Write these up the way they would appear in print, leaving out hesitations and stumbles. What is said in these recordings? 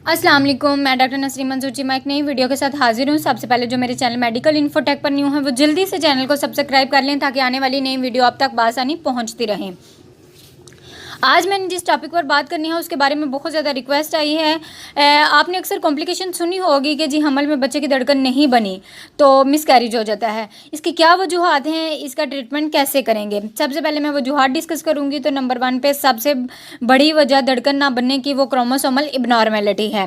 अस्सलाम वालेकुम, मैं डॉक्टर नसरीन मंसूर जी मैं एक नई वीडियो के साथ हाजिर हूँ। सबसे पहले जो मेरे चैनल मेडिकल इन्फोटेक पर न्यू है वो जल्दी से चैनल को सब्सक्राइब कर लें ताकि आने वाली नई वीडियो आप तक बआसानी पहुँचती रहें। आज मैंने जिस टॉपिक पर बात करनी है उसके बारे में बहुत ज़्यादा रिक्वेस्ट आई है। आपने अक्सर कॉम्प्लिकेशन सुनी होगी कि जी हमल में बच्चे की धड़कन नहीं बनी तो मिसकैरेज हो जाता है। इसकी क्या वजूहत हैं, इसका ट्रीटमेंट कैसे करेंगे। सबसे पहले मैं वजूहत डिस्कस करूँगी। तो नंबर 1 पे सबसे बड़ी वजह धड़कन ना बनने की वो क्रोमोसोमल इबनॉर्मेलिटी है,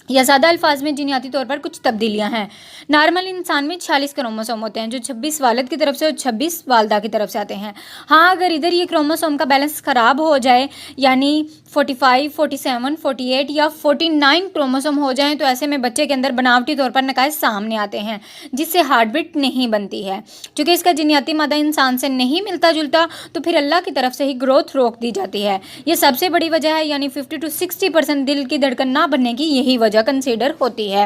या ज़्यादा अल्फाज में जीनियाती तौर पर कुछ तब्दीलियां हैं। नॉर्मल इंसान में 46 क्रोमोसोम होते हैं जो 26 वालिद की तरफ से और 26 वालदा की तरफ से आते हैं। हाँ, अगर इधर ये क्रोमोसोम का बैलेंस ख़राब हो जाए यानी 45, 47, 48 या 49 क्रोमोसोम हो जाएं तो ऐसे में बच्चे के अंदर बनावटी तौर पर नकाइज सामने आते हैं जिससे हार्ट बीट नहीं बनती है। चूँकि इसका जीनियाती मादा इंसान से नहीं मिलता जुलता तो फिर अल्लाह की तरफ से ही ग्रोथ रोक दी जाती है। ये सबसे बड़ी वजह है, यानी 50 to 60% दिल की धड़कन ना बनने की यही वजह कंसीडर होती है।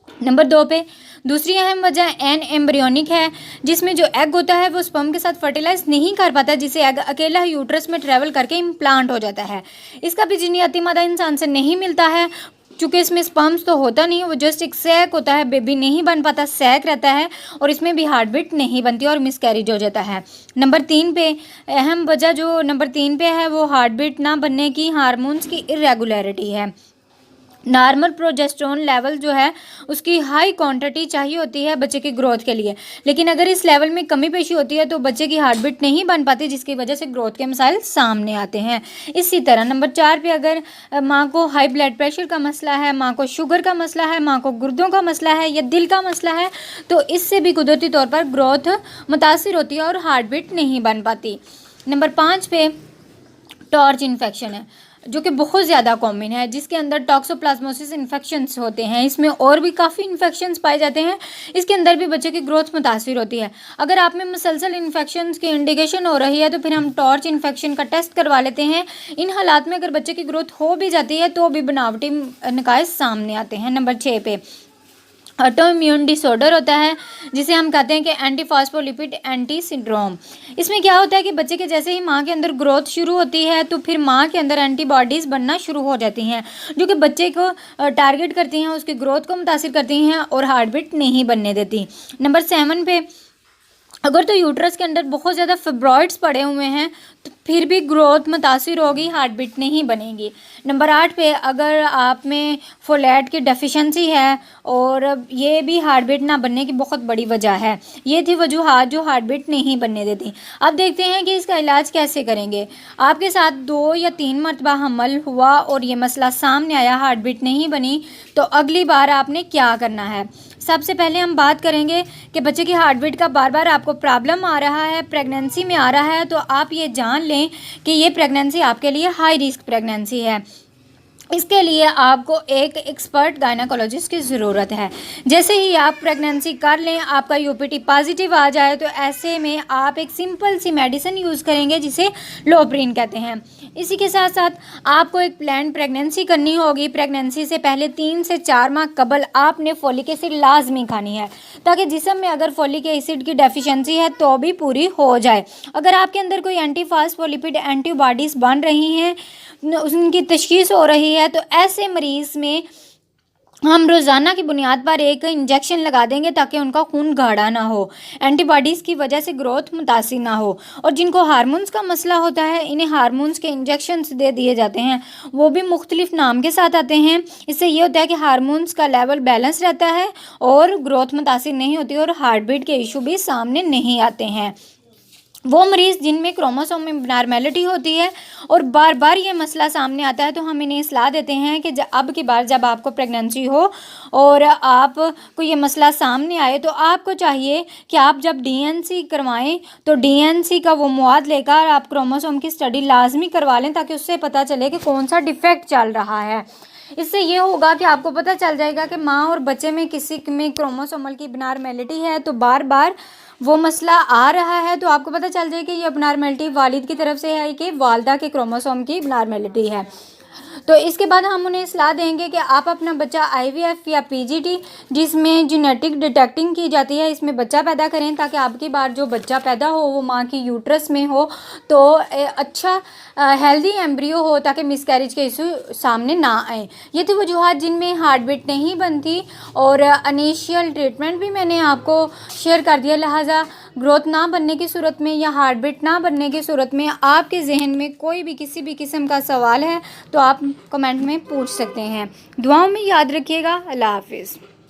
नंबर 2 पे दूसरी अहम वजह एन एम्ब्रियोनिक है, जिसमें जो एग होता है वो स्पर्म के साथ फर्टिलाइज नहीं कर पाता, जिससे एग अकेला यूट्रस में ट्रेवल करके इम्प्लांट हो जाता है। इसका भी जीनियाती मादा इंसान से नहीं मिलता है। चूँकि इसमें स्पर्म्स तो होता नहीं है, वो जस्ट एक सैक होता है, बेबी नहीं बन पाता, सैक रहता है और इसमें भी हार्ट बीट नहीं बनती और मिसकैरेज हो जाता है। नंबर 3 पे अहम वजह जो नंबर 3 पे है वो हार्ट बीट ना बनने की हार्मोन्स की इरेगुलरिटी है। नॉर्मल प्रोजेस्टेरोन लेवल जो है उसकी हाई क्वांटिटी चाहिए होती है बच्चे की ग्रोथ के लिए, लेकिन अगर इस लेवल में कमी पेशी होती है तो बच्चे की हार्ट बीट नहीं बन पाती, जिसकी वजह से ग्रोथ के मसाइल सामने आते हैं। इसी तरह नंबर 4 पे अगर माँ को हाई ब्लड प्रेशर का मसला है, माँ को शुगर का मसला है, माँ को गुर्दों का मसला है या दिल का मसला है तो इससे भी कुदरती तौर पर ग्रोथ मुतासिर होती है और हार्ट बीट नहीं बन पाती। नंबर 5 पे टॉर्च इन्फेक्शन है जो कि बहुत ज़्यादा कॉमन है, जिसके अंदर टॉक्सोप्लाज्मोसिस इन्फेक्शंस होते हैं। इसमें और भी काफ़ी इन्फेक्शंस पाए जाते हैं, इसके अंदर भी बच्चे की ग्रोथ मुतासिर होती है। अगर आप में मुसलसल इन्फेक्शंस की इंडिकेशन हो रही है तो फिर हम टॉर्च इन्फेक्शन का टेस्ट करवा लेते हैं। इन हालात में अगर बच्चे की ग्रोथ हो भी जाती है तो भी बनावटी नकाइज सामने आते हैं। नंबर 6 पे ऑटो इम्यून डिसऑर्डर होता है जिसे हम कहते हैं कि एंटी फास्फोलिपिड एंटी सिंड्रोम। इसमें क्या होता है कि बच्चे के जैसे ही माँ के अंदर ग्रोथ शुरू होती है तो फिर माँ के अंदर एंटीबॉडीज़ बनना शुरू हो जाती हैं जो कि बच्चे को टारगेट करती हैं, उसकी ग्रोथ को मुतासिर करती हैं और हार्ट बीट नहीं बनने देती। नंबर 7 पे अगर तो यूट्रस के अंदर बहुत ज़्यादा फिब्रॉइड्स पड़े हुए हैं तो फिर भी ग्रोथ मुतासिर होगी, हार्ट बीट नहीं बनेगी। नंबर 8 पे अगर आप में फोलेट की डेफिशिएंसी है और ये भी हार्ट बीट ना बनने की बहुत बड़ी वजह है। ये थी वजूहत जो हार्ट बीट नहीं बनने देती। अब देखते हैं कि इसका इलाज कैसे करेंगे। आपके साथ 2 या 3 मरतबा हमल हुआ और ये मसला सामने आया, हार्ट बीट नहीं बनी, तो अगली बार आपने क्या करना है। सबसे पहले हम बात करेंगे कि बच्चे की हार्ट बीट का बार बार आपको प्रॉब्लम आ रहा है, प्रेगनेंसी में आ रहा है, तो आप ये जान लें कि ये प्रेगनेंसी आपके लिए हाई रिस्क प्रेगनेंसी है। इसके लिए आपको एक एक्सपर्ट गायनाकोलॉजिस्ट की ज़रूरत है। जैसे ही आप प्रेगनेंसी कर लें, आपका यूपीटी पॉजिटिव आ जाए तो ऐसे में आप एक सिंपल सी मेडिसिन यूज़ करेंगे जिसे लोप्रिन कहते हैं। इसी के साथ साथ आपको एक प्लान प्रेगनेंसी करनी होगी। प्रेगनेंसी से पहले 3 से 4 माह कबल आपने फोलिक एसिड लाजमी खानी है ताकि जिस्म में अगर फोलिक एसिड की डेफिशिएंसी है तो भी पूरी हो जाए। अगर आपके अंदर कोई एंटी फास्फोलिपिड एंटीबॉडीज़ बन रही हैं, उनकी तशखीस हो रही है, तो ऐसे मरीज़ में हम रोज़ाना की बुनियाद पर एक इंजेक्शन लगा देंगे ताकि उनका खून गाढ़ा ना हो, एंटीबॉडीज़ की वजह से ग्रोथ मुतासिर ना हो। और जिनको हार्मोन्स का मसला होता है इन्हें हार्मोन्स के इंजेक्शन्स दे दिए जाते हैं, वो भी मुख्तलिफ नाम के साथ आते हैं। इससे ये होता है कि हार्मोन्स का लेवल बैलेंस रहता है और ग्रोथ मुतासिर नहीं होती और हार्ट बीट के इशू भी सामने नहीं आते हैं। वो मरीज़ जिनमें क्रोमोसोम में नॉर्मेलिटी होती है और बार बार ये मसला सामने आता है तो हम इन्हें सलाह देते हैं कि अब की बार जब आपको प्रेगनेंसी हो और आपको ये मसला सामने आए तो आपको चाहिए कि आप जब डीएनसी करवाएं तो डीएनसी का वो मवाद लेकर आप क्रोमोसोम की स्टडी लाजमी करवा लें ताकि उससे पता चले कि कौन सा डिफेक्ट चल रहा है। इससे ये होगा कि आपको पता चल जाएगा कि माँ और बच्चे में किसी में क्रोमोसोमल की अबनॉर्मेलिटी है तो बार बार वो मसला आ रहा है, तो आपको पता चल जाए कि ये अबनॉर्मेलिटी वालिद की तरफ से है कि वालदा के क्रोमोसोम की अबनॉर्मेलिटी है। तो इसके बाद हम उन्हें सलाह देंगे कि आप अपना बच्चा IVF या PGT, जिसमें जेनेटिक डिटेक्टिंग की जाती है, इसमें बच्चा पैदा करें, ताकि आपकी बार जो बच्चा पैदा हो वो माँ की यूट्रस में हो, तो अच्छा हेल्दी एम्ब्रियो हो, ताकि मिसकैरेज के इशू सामने ना आए। ये थी वजूहत जिनमें हार्ट बीट नहीं बनती, और इनिशियल ट्रीटमेंट भी मैंने आपको शेयर कर दिया। लिहाजा ग्रोथ ना बनने की सूरत में या हार्ट बीट ना बनने की सूरत में आपके जहन में कोई भी किसी भी किस्म का सवाल है तो आप कमेंट में पूछ सकते हैं। दुआओं में याद रखिएगा। अल्लाह हाफिज़।